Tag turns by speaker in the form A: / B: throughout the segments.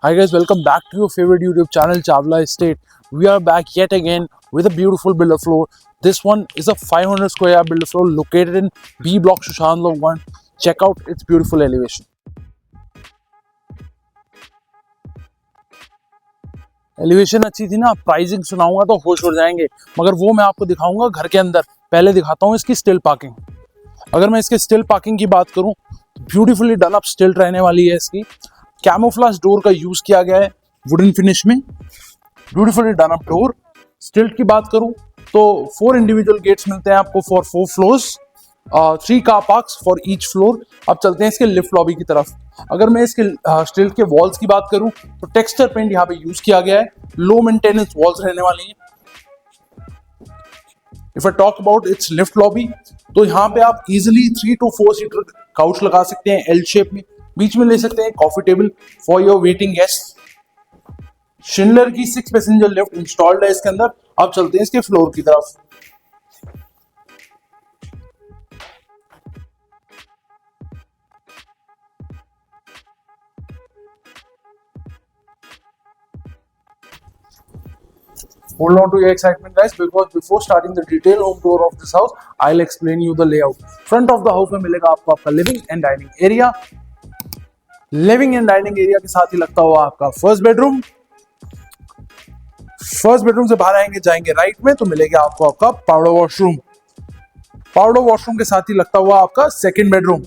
A: Hi guys, welcome back to your favorite YouTube channel Chawla Estate. We are back yet again with a beautiful builder floor. This one is a 500 square yard builder floor located in B block Sushant Lok 1. Check out its beautiful elevation. Elevation अच्छी थी ना, pricing सुनाऊंगा तो होश उड़ जाएंगे, मगर वो मैं आपको दिखाऊंगा घर के अंदर। पहले दिखाता हूँ इसकी स्टिल पार्किंग। अगर मैं इसके स्टिल पार्किंग की बात करूँ, ब्यूटीफुली डन अप स्टिल रहने वाली है इसकी। कैमोफ्लेज डोर का यूज किया गया है वुडन फिनिश में, ब्यूटीफुली डन अप डोर। स्टिल्ट की बात करूं तो 4 इंडिविजुअल गेट्स मिलते हैं आपको for 4 floors, 3 car parks for each floor. अब चलते हैं इसके लिफ्ट लॉबी की तरफ। अगर मैं इसके स्टिल्ट के वॉल्स की बात करूं तो टेक्सचर पेंट यहाँ पे यूज किया गया है, लो मेंटेनेंस वॉल्स रहने वाली हैं। If I talk about it's lift lobby, तो यहाँ पे आप इजिली 3 to 4 सीटर काउच लगा सकते हैं एल शेप में, बीच में ले सकते हैं coffee table for your waiting guest. Schindler की 6 पैसेंजर लिफ्ट इंस्टॉल्ड है इसके अंदर। अब चलते हैं इसके फ्लोर की तरफ। Hold on to your excitement guys, because before starting the detailed home tour of this house, I'll explain you the layout. Front of the house में मिलेगा आपको आपका living and dining area. Living and dining area के साथ ही लगता हुआ आपका first bedroom. First bedroom से बाहर आएंगे, जाएंगे राइट में तो मिलेगा आपको आपका पाउडर वॉशरूम। पाउडर वॉशरूम के साथ ही लगता हुआ आपका सेकंड बेडरूम।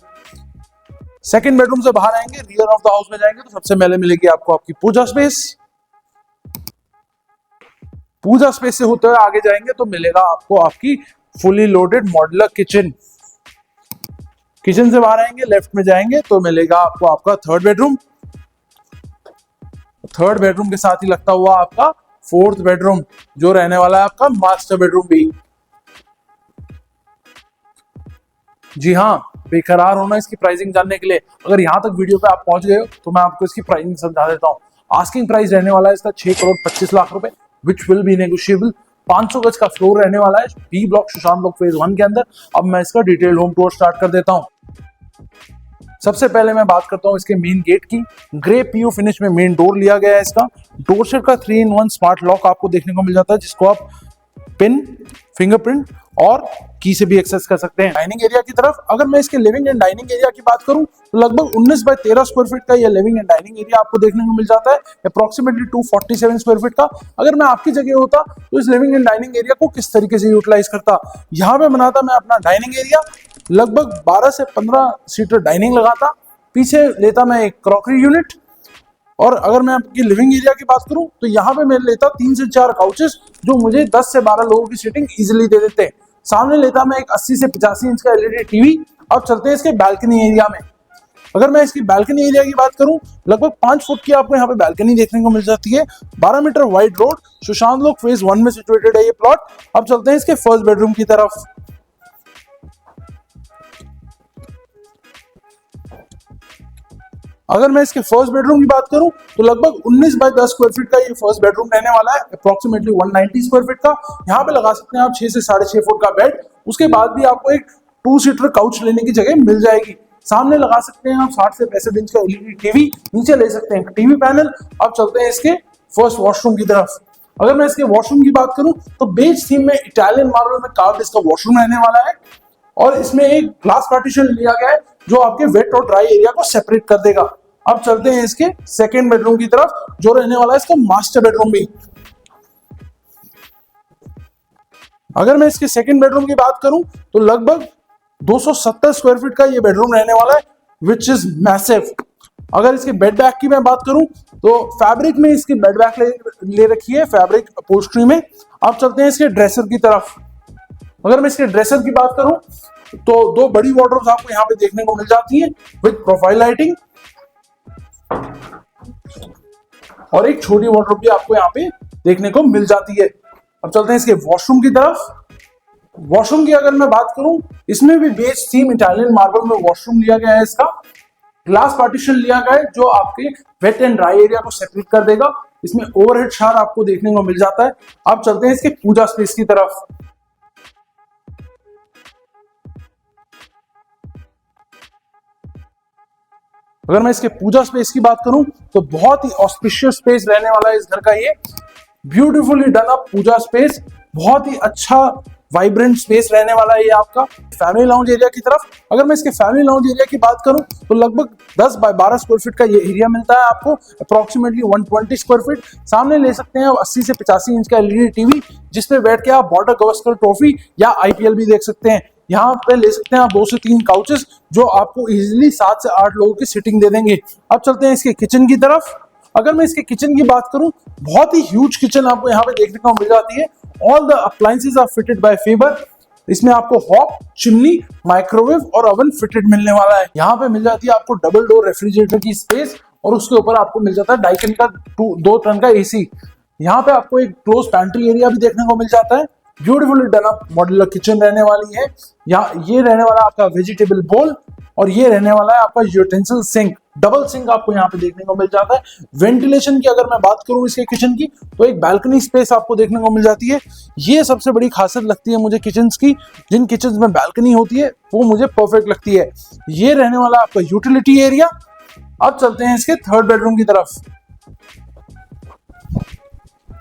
A: सेकंड बेडरूम से बाहर आएंगे, रियर ऑफ द हाउस में जाएंगे तो सबसे पहले मिलेगी आपको आपकी पूजा स्पेस। पूजा स्पेस से होते हुए आगे जाएंगे तो मिलेगा आपको आपकी fully loaded modular kitchen. Kitchen से बाहर आएंगे, लेफ्ट में जाएंगे तो मिलेगा आपको आपका थर्ड बेडरूम। थर्ड बेडरूम के साथ ही लगता हुआ आपका फोर्थ बेडरूम, जो रहने वाला है आपका मास्टर बेडरूम भी। जी हाँ, बेकरार होना इसकी प्राइसिंग जानने के लिए अगर यहां तक वीडियो पे आप पहुंच गए हो तो मैं आपको इसकी प्राइसिंग समझा देता हूँ। आस्किंग प्राइस रहने वाला है इसका 6,25,00,000 रुपए, विच विल बी नेगोशिएबल। 500 गज का फ्लोर रहने वाला है बी ब्लॉक सुशांत लोक फेज 1 के अंदर। अब मैं इसका डिटेल होम टूर स्टार्ट कर देता हूँ। सबसे पहले मैं बात करता हूँ इसके मेन गेट की। ग्रे पीयू फिनिश में मेन डोर लिया गया है इसका। डोर सेट का 3-in-1 स्मार्ट लॉक आपको देखने को मिल जाता है, जिसको आप पिन, फिंगरप्रिंट और की से भी एक्सेस कर सकते हैं। डाइनिंग एरिया की तरफ अगर मैं इसके लिविंग एंड डाइनिंग एरिया की बात करूं तो लगभग 19 बाय 13 स्क्वायर फीट का ये लिविंग एंड डाइनिंग एरिया आपको देखने को मिल जाता है, अप्रोक्सीमेटली 247 स्क्वायर फीट का। अगर मैं आपकी जगह होता तो इस लिविंग एंड डाइनिंग एरिया को किस तरीके से यूटिलाइज करता, यहाँ पे बनाता मैं अपना डाइनिंग एरिया, लगभग 12 से 15 सीटर डाइनिंग लगाता, पीछे लेता मैं एक क्रॉकरी यूनिट, और अगर मैं आपकी लिविंग एरिया की बात करूं तो यहाँ पे मैं लेता 3 से 4 काउचेस, जो मुझे 10 से 12 लोगों की सीटिंग इजीली दे देते हैं। सामने लेता मैं एक 80 से 85 इंच का एलईडी टीवी। अब चलते हैं इसके बालकनी एरिया में। अगर मैं इसकी बालकनी एरिया की बात करूं, लगभग 5 फुट की आपको यहाँ पे बालकनी देखने को मिल जाती है। 12 मीटर वाइड रोड, सुशांत लोक फेज 1 में सिचुएटेड है ये प्लॉट। अब चलते हैं इसके फर्स्ट बेडरूम की तरफ। अगर मैं इसके फर्स्ट बेडरूम की बात करूं तो लगभग 19 बाय 10 स्क्वायर फीट का ये फर्स्ट बेडरूम रहने वाला है, अप्रोक्सीमेटली 190 स्क्वायर फीट का। यहाँ पे लगा सकते हैं आप 6 से 6.5 फुट का बेड। उसके बाद भी आपको एक 2 सीटर काउच लेने की जगह मिल जाएगी। सामने लगा सकते हैं आप 60 से 65 इंच का एलईडी टीवी, नीचे ले सकते हैं टीवी पैनल। अब चलते हैं इसके फर्स्ट वॉशरूम की तरफ। अगर मैं इसके वॉशरूम की बात करूं तो बेज थीम में इटालियन मार्बल में कार्व्ड इसका वॉशरूम रहने वाला है, और इसमें एक ग्लास पार्टीशन लिया गया है जो आपके वेट और ड्राई एरिया को सेपरेट कर देगा। अब चलते हैं इसके सेकेंड बेडरूम की तरफ, जो रहने वाला है इसका मास्टर बेडरूम भी। अगर मैं इसके सेकेंड बेडरूम की बात करूं तो लगभग 270 स्क्वायर फीट का ये बेडरूम रहने वाला है, विच इज मैसिव। अगर इसके बेड बैग की मैं बात करूं तो फैब्रिक में इसकी बेड बैग ले रखी है, फैब्रिक अपहोल्स्ट्री में। अब चलते हैं इसके ड्रेसर की तरफ। अगर मैं इसके ड्रेसर की बात करूं तो 2 बड़ी वार्डरोब्स आपको यहाँ पे देखने को मिल जाती है विद प्रोफाइल लाइटिंग, और एक छोटी वार्डरोब भी आपको यहाँ पे देखने को मिल जाती है। अब चलते हैं इसके वॉशरूम की तरफ। वॉशरूम की अगर मैं बात करूं, इसमें भी बेस थीम इटालियन मार्बल में वॉशरूम लिया गया है इसका। ग्लास पार्टीशन लिया गया है जो आपके वेट एंड ड्राई एरिया को सेपरेट कर देगा। इसमें ओवरहेड शावर आपको देखने को मिल जाता है। अब चलते हैं इसके पूजा स्पेस की तरफ। अगर मैं इसके पूजा स्पेस की बात करूं तो बहुत ही ऑस्पिशियस स्पेस रहने वाला है इस घर का। ये ब्यूटीफुली डन अप पूजा स्पेस, बहुत ही अच्छा वाइब्रेंट स्पेस रहने वाला है ये आपका। फैमिली लाउंज एरिया की तरफ अगर मैं इसके फैमिली लाउंज एरिया की बात करूं तो लगभग 10 बाय 12 स्क्वायर फीट का ये एरिया मिलता है आपको, अप्रोक्सीमेटली 120 स्क्वायर फीट। सामने ले सकते हैं 80 से 85 इंच का एलईडी टीवी, जिसपे बैठ के आप बॉर्डर गवस्कर ट्रॉफी या आईपीएल भी देख सकते हैं। यहाँ पे ले सकते हैं आप 2 से 3 काउचेस, जो आपको इजिली 7 से 8 लोगों की सिटिंग दे देंगे। अब चलते हैं इसके किचन की तरफ। अगर मैं इसके किचन की बात करूं, बहुत ही ह्यूज किचन आपको यहाँ पे देखने को मिल जाती है। All the appliances are fitted by Faber. इसमें आपको हॉब, चिमनी, माइक्रोवेव और ओवन फिटेड मिलने वाला है। यहाँ पे मिल जाती है आपको डबल डोर रेफ्रिजरेटर की स्पेस, और उसके ऊपर आपको मिल जाता है डाइकन का 2 टन का एसी। यहाँ पे आपको एक क्लोज पैंट्री एरिया भी देखने को मिल जाता है। Beautifully done up modular kitchen रहने वाली है। यहाँ ये रहने वाला आपका वेजिटेबल बोल, और ये रहने वाला है आपका यूटेंसिल सिंक। डबल सिंक आपको यहाँ पे देखने को मिल जाता है। वेंटिलेशन की अगर मैं बात करूं इसके किचन की, तो एक बालकनी स्पेस आपको देखने को मिल जाती है। ये सबसे बड़ी खासियत लगती है मुझे किचन्स की। जिन किचन्स में बालकनी होती है वो मुझे परफेक्ट लगती है। ये रहने वाला आपका यूटिलिटी एरिया। अब चलते हैं इसके थर्ड बेडरूम की तरफ।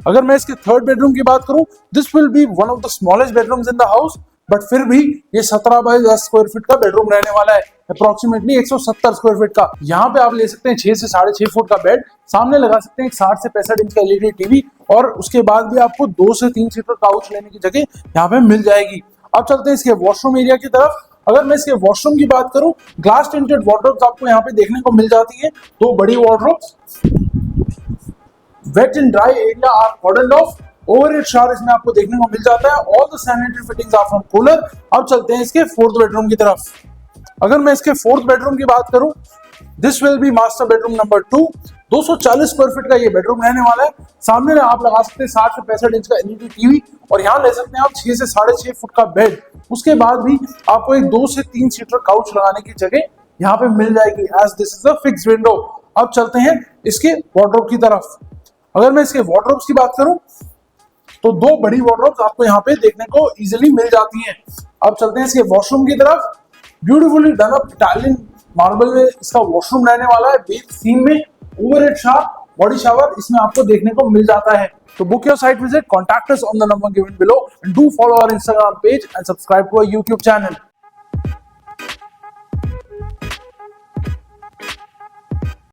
A: अगर मैं इसके थर्ड बेडरूम की बात करूं, this will be one of the smallest bedrooms in the house, but फिर भी ये 17 बाय 10 स्क्वायर फीट का बेडरूम रहने वाला है, अप्रोक्सीमेटली 170 स्क्वायर फीट का। यहाँ पे आप ले सकते हैं 6 से 6.5 फुट का बेड, सामने लगा सकते हैं एक 60 से 65 इंच का एलईडी टीवी, और उसके बाद भी आपको 2 से 3 सीटर काउच लेने की जगह यहाँ पे मिल जाएगी। अब चलते हैं इसके वॉशरूम एरिया की तरफ। अगर मैं इसके वॉशरूम की बात करूं, ग्लास टिंटेड वार्डरोब्स आपको यहाँ पे देखने को मिल जाती है। 2 बड़ी wardrobes, wet and dry area are cordoned off, overhead shower इसमें आपको देखने को मिल जाता है। All the sanitary fittings are from Kohler. अब चलते हैं इसके फोर्थ बेडरूम की तरफ। अगर मैं इसके फोर्थ बेडरूम की बात करूं, this will be master bedroom number 2। 240 square feet का ये बेडरूम रहने वाला है। सामने आप लगा सकते हैं 60 से 65 इंच का एलईडी टीवी, और यहाँ ले सकते हैं आप 6 से 6.5 फुट का बेड। उसके बाद भी आपको एक 2 से 3 सीटर काउच लगाने की जगह यहाँ पे मिल जाएगी, as this is a fixed window. अब चलते हैं इसके वार्डरोब की तरफ। अगर मैं इसके वार्डरोब्स की बात करूं, तो 2 बड़ी वार्डरोब्स आपको यहाँ पे देखने को इजीली मिल जाती हैं। अब चलते हैं इसके वॉशरूम की तरफ। Beautifully done up Italian marble में इसका वॉशरूम रहने वाला है। बेस थीम में ओवरहेड शावर, बॉडी शावर इसमें आपको देखने को मिल जाता है। तो book your site visit, contact us on the number given below, and do follow our Instagram page and subscribe to our YouTube channel.